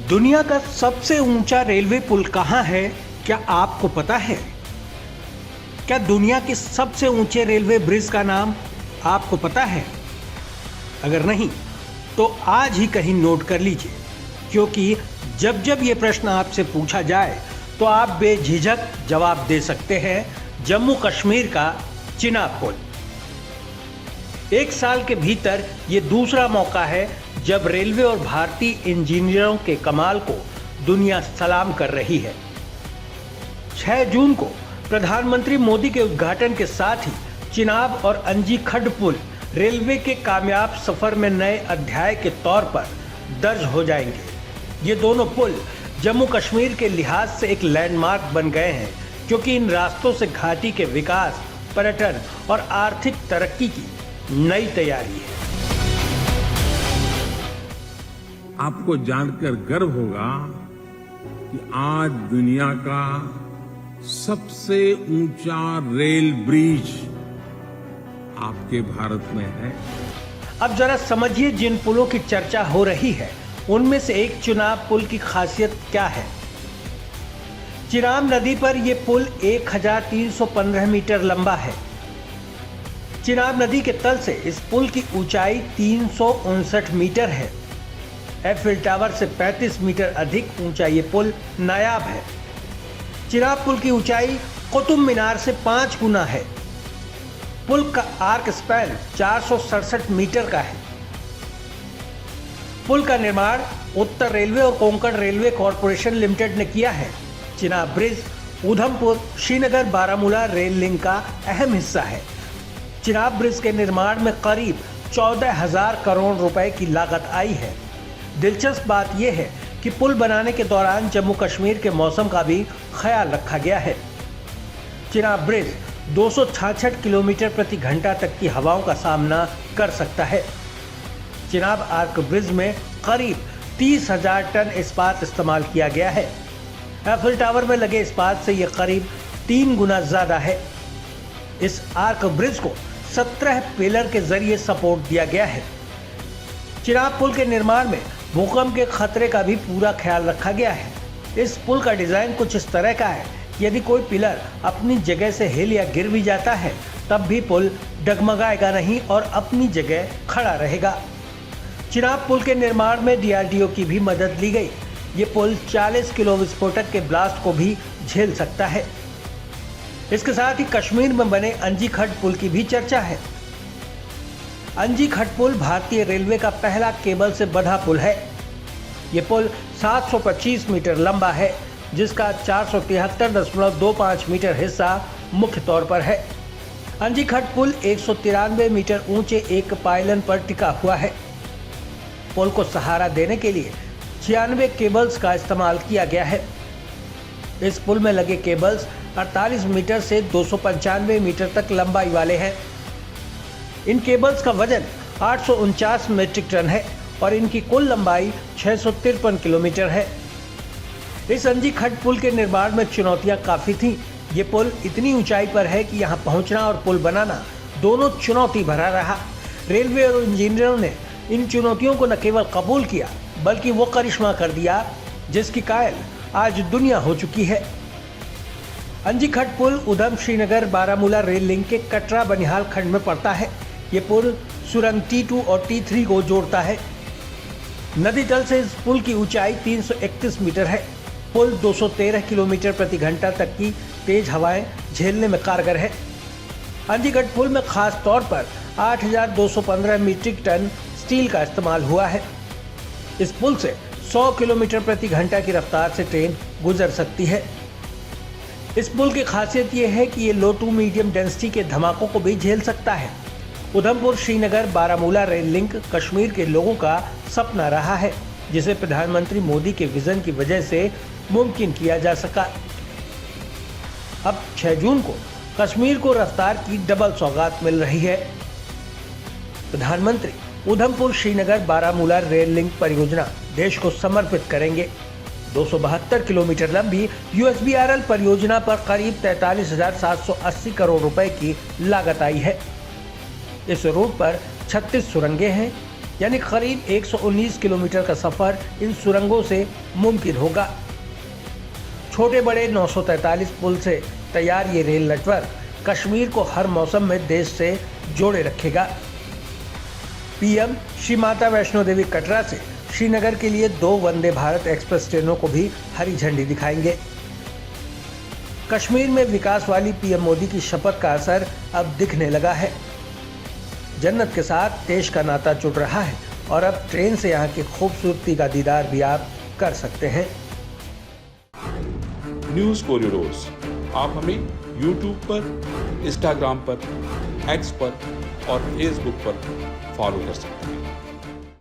दुनिया का सबसे ऊंचा रेलवे पुल कहाँ है, क्या आपको पता है? क्या दुनिया के सबसे ऊंचे रेलवे ब्रिज का नाम आपको पता है? अगर नहीं तो आज ही कहीं नोट कर लीजिए, क्योंकि जब जब ये प्रश्न आपसे पूछा जाए तो आप बेझिझक जवाब दे सकते हैं। जम्मू कश्मीर का चिनाब पुल। एक साल के भीतर ये दूसरा मौका है जब रेलवे और भारतीय इंजीनियरों के कमाल को दुनिया सलाम कर रही है। 6 जून को प्रधानमंत्री मोदी के उद्घाटन के साथ ही चिनाब और अंजी खड्ड पुल रेलवे के कामयाब सफर में नए अध्याय के तौर पर दर्ज हो जाएंगे। ये दोनों पुल जम्मू कश्मीर के लिहाज से एक लैंडमार्क बन गए हैं, क्योंकि इन रास्तों से घाटी के विकास, पर्यटन और आर्थिक तरक्की की नई तैयारी है। आपको जानकर गर्व होगा कि आज दुनिया का सबसे ऊंचा रेल ब्रिज आपके भारत में है। अब जरा समझिए, जिन पुलों की चर्चा हो रही है उनमें से एक चिनाब पुल की खासियत क्या है। चिनाब नदी पर यह पुल 1315 मीटर लंबा है। चिनाब नदी के तल से इस पुल की ऊंचाई 359 मीटर है। एफिल टावर से 35 मीटर अधिक ऊंचा ये पुल नायाब है। चिनाब पुल की ऊंचाई कुतुब मीनार से 5 गुना है। पुल का आर्क स्पैन 467 मीटर का है। पुल का निर्माण उत्तर रेलवे और कोंकण रेलवे कॉरपोरेशन लिमिटेड ने किया है। Chenab bridge Udhampur Srinagar Baramulla rail link का अहम हिस्सा है। चिनाब ब्रिज के निर्माण में करीब 14,000 करोड़ रुपए की लागत आई है। दिलचस्प बात यह है कि पुल बनाने के दौरान जम्मू कश्मीर के मौसम का भी ख्याल रखा गया है। चिनाब ब्रिज 266 किलोमीटर प्रति घंटा तक की हवाओं का सामना कर सकता है। चिनाब आर्क ब्रिज में करीब 30,000 टन इस्पात इस्तेमाल किया गया है। एफिल टावर में लगे इस्पात से यह करीब 3 गुना ज्यादा है। इस आर्क ब्रिज को 17 पिलर के जरिए सपोर्ट दिया गया है। चिनाब पुल के निर्माण में भूकंप के खतरे का भी पूरा ख्याल रखा गया है। इस पुल का डिजाइन कुछ इस तरह का है, यदि कोई पिलर अपनी जगह से हिल या गिर भी जाता है तब भी पुल डगमगाएगा नहीं और अपनी जगह खड़ा रहेगा। चिनाब पुल के निर्माण में डीआरडीओ की भी मदद ली गई। ये पुल 40 किलो विस्फोटक के ब्लास्ट को भी झेल सकता है। इसके साथ ही कश्मीर में बने अंजी खड्ड पुल की भी चर्चा है। अंजी खड्ड पुल भारतीय रेलवे का पहला केबल से बंधा पुल है। ये पुल 725 मीटर लंबा है, जिसका 473.25 मीटर हिस्सा मुख्य तौर पर है। अंजी खड्ड पुल 193 मीटर ऊंचे एक पायलन पर टिका हुआ है। पुल को सहारा देने के लिए 96 केबल्स का इस्तेमाल किया गया है। इस पुल में लगे केबल्स 48 मीटर से 295 मीटर तक लंबाई वाले हैं। इन केबल्स का वजन 849 मीट्रिक टन है और इनकी कुल लंबाई 653 किलोमीटर है। इस अंजी खड्ड पुल के निर्माण में चुनौतियां काफी थीं। ये पुल इतनी ऊंचाई पर है कि यहां पहुंचना और पुल बनाना दोनों चुनौती भरा रहा। रेलवे और इंजीनियरों ने इन चुनौतियों को न केवल कबूल किया, बल्कि वो करिश्मा कर दिया जिसकी कायल आज दुनिया हो चुकी है। अंजी खड्ड पुल उधम श्रीनगर बारामूला रेल लिंक के कटरा बनिहाल खंड में पड़ता है। ये पुल सुरंग T2 और T3 को जोड़ता है। नदी तल से इस पुल की ऊंचाई 331 मीटर है। पुल 213 किलोमीटर प्रति घंटा तक की तेज हवाएं झेलने में कारगर है। अंजी खड्ड पुल में खास तौर पर 8,215 मीट्रिक टन स्टील का इस्तेमाल हुआ है। इस पुल से 100 किलोमीटर प्रति घंटा की रफ्तार से ट्रेन गुजर सकती है। इस पुल की खासियत यह है कि ये लो टू मीडियम डेंसिटी के धमाकों को भी झेल सकता है। उधमपुर श्रीनगर बारामूला रेल लिंक कश्मीर के लोगों का सपना रहा है, जिसे प्रधानमंत्री मोदी के विजन की वजह से मुमकिन किया जा सका। अब 6 जून को कश्मीर को रफ्तार की डबल सौगात मिल रही है। प्रधानमंत्री उधमपुर श्रीनगर बारामूला रेल लिंक परियोजना देश को समर्पित करेंगे। 272 किलोमीटर लंबी USBRL परियोजना पर करीब 43,780 करोड़ रुपए की लागत आई है। इस रूट पर 36 सुरंगें हैं, यानी करीब 119 किलोमीटर का सफर इन सुरंगों से मुमकिन होगा। छोटे बड़े 943 पुल से तैयार ये रेल नेटवर्क कश्मीर को हर मौसम में देश से जोड़े रखेगा। पीएम श्री माता वैष्णो देवी कटरा से श्रीनगर के लिए 2 वंदे भारत एक्सप्रेस ट्रेनों को भी हरी झंडी दिखाएंगे। कश्मीर में विकास वाली पीएम मोदी की शपथ का असर अब दिखने लगा है। जन्नत के साथ देश का नाता जुड़ रहा है और अब ट्रेन से यहाँ की खूबसूरती का दीदार भी आप कर सकते हैं। न्यूज़ कोरिडोर्स आप हमें YouTube पर, Instagram पर, X पर और Facebook पर फॉलो कर सकते हैं।